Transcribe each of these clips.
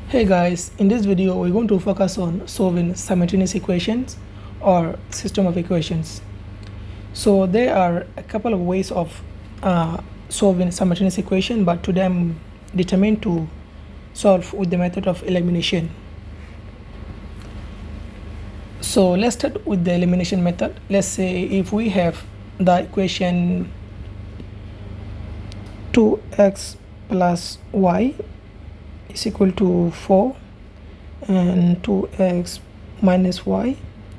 Hey guys, in this video we're going to focus on solving simultaneous equations or system of equations. So there are a couple of ways of solving simultaneous equation, but today I'm determined to solve with the method of elimination. So let's start with the elimination method. Let's say if we have the equation 2x plus y is equal to 4 and 2x minus y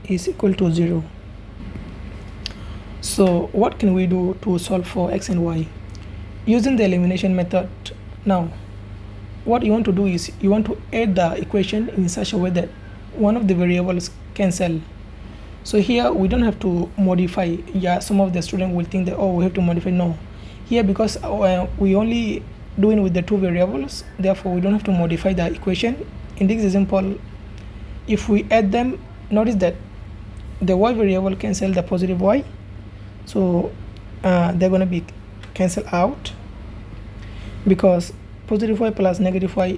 is equal to 0. So what can we do to solve for x and y using the elimination method? Now what you want to do is you want to add the equation in such a way that one of the variables cancel. So here we don't have to modify. Yeah, some of the students will think that, oh, we have to modify. No, here because we only doing with the two variables, therefore we don't have to modify the equation. In this example, if we add them, notice that the y variable cancel the positive y, so they're going to be cancelled out because positive y plus negative y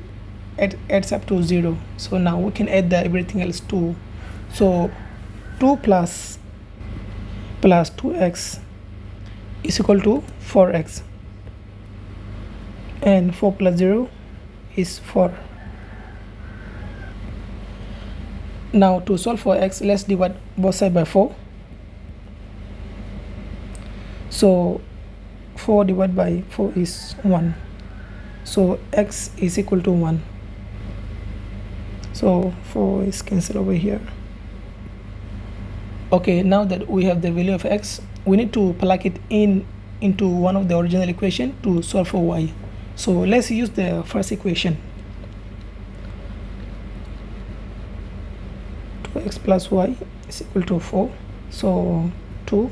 adds up to 0. So now we can add the everything else too. So 2 plus 2x is equal to 4x, and 4 plus 0 is 4. Now to solve for x, let's divide both sides by 4. So 4 divided by 4 is 1. So x is equal to 1. So 4 is cancelled over here. Okay, now that we have the value of x, we need to plug it into one of the original equation to solve for y. So let's use the first equation. 2x plus y is equal to 4. So 2.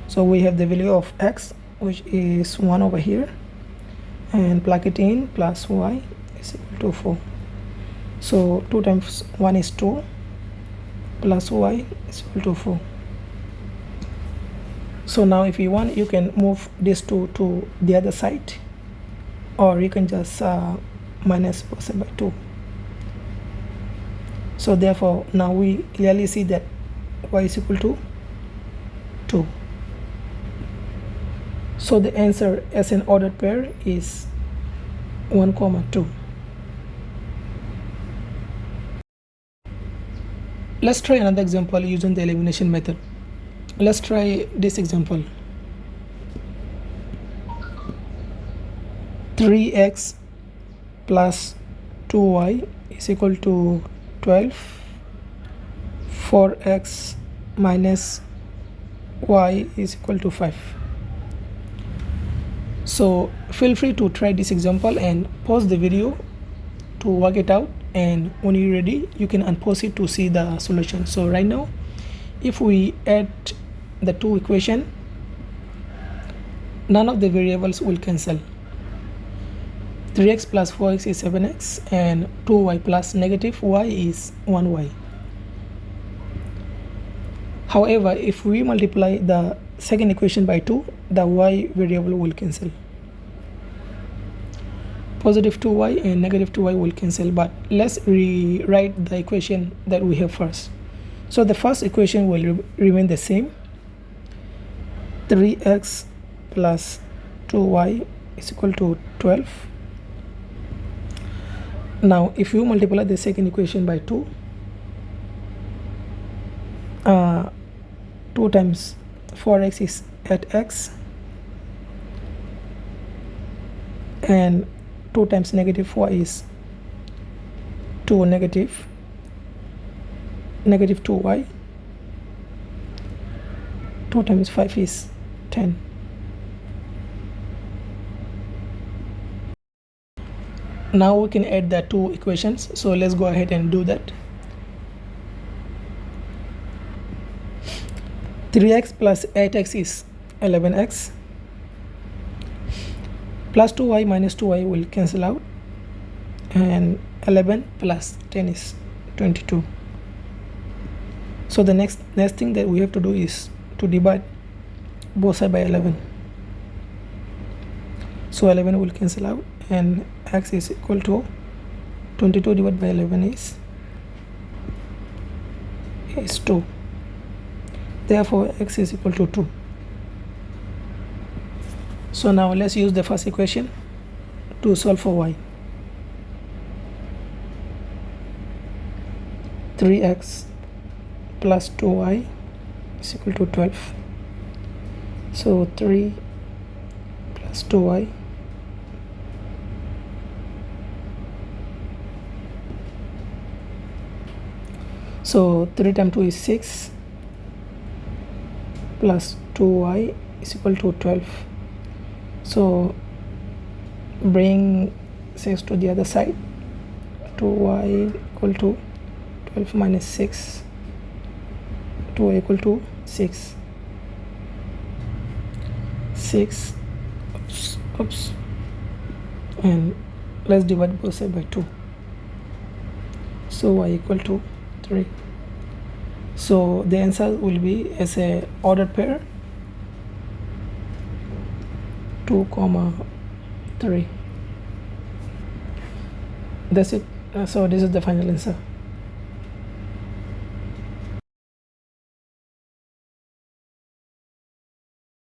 So we have the value of x, which is 1 over here, and plug it in, plus y is equal to 4. So 2 times 1 is 2, plus y is equal to 4. So now if you want, you can move this 2 to the other side, or you can just minus both sides by 2. So therefore now we clearly see that y is equal to 2. So the answer as an ordered pair is 1, 2. Let's try another example using the elimination method. Let's try this example. 3x plus 2y is equal to 12. 4x minus y is equal to 5. So feel free to try this example and pause the video to work it out, and when you're ready you can unpause it to see the solution. So right now, if we add the two equations, none of the variables will cancel. 3x plus 4x is 7x, and 2y plus negative y is 1y. However, if we multiply the second equation by 2, the y variable will cancel. Positive 2y and negative 2y will cancel, but let's rewrite the equation that we have first. So the first equation will remain the same. 3x plus 2y is equal to 12. Now if you multiply the second equation by 2, 2 times 4x is 8x, and 2 times negative y is 2 negative 2y. 2 times 5 is 10. Now we can add the two equations, so let's go ahead and do that. 3x plus 8x is 11x, plus 2y minus 2y will cancel out, and 11 plus 10 is 22. So the next thing that we have to do is to divide both sides by 11. So 11 will cancel out, and x is equal to 22 divided by 11 is 2. Therefore x is equal to 2. So now let's use the first equation to solve for y. 3x plus 2y is equal to 12. So 3 plus 2y so 3 times 2 is 6 plus 2y is equal to 12. So bring 6 to the other side. 2y equal to 12 minus 6. 2y equal to 6. 6 oops, and let's divide both sides by 2. So y equal to 3. So the answer will be as a ordered pair 2, 3. That's it. So this is the final answer.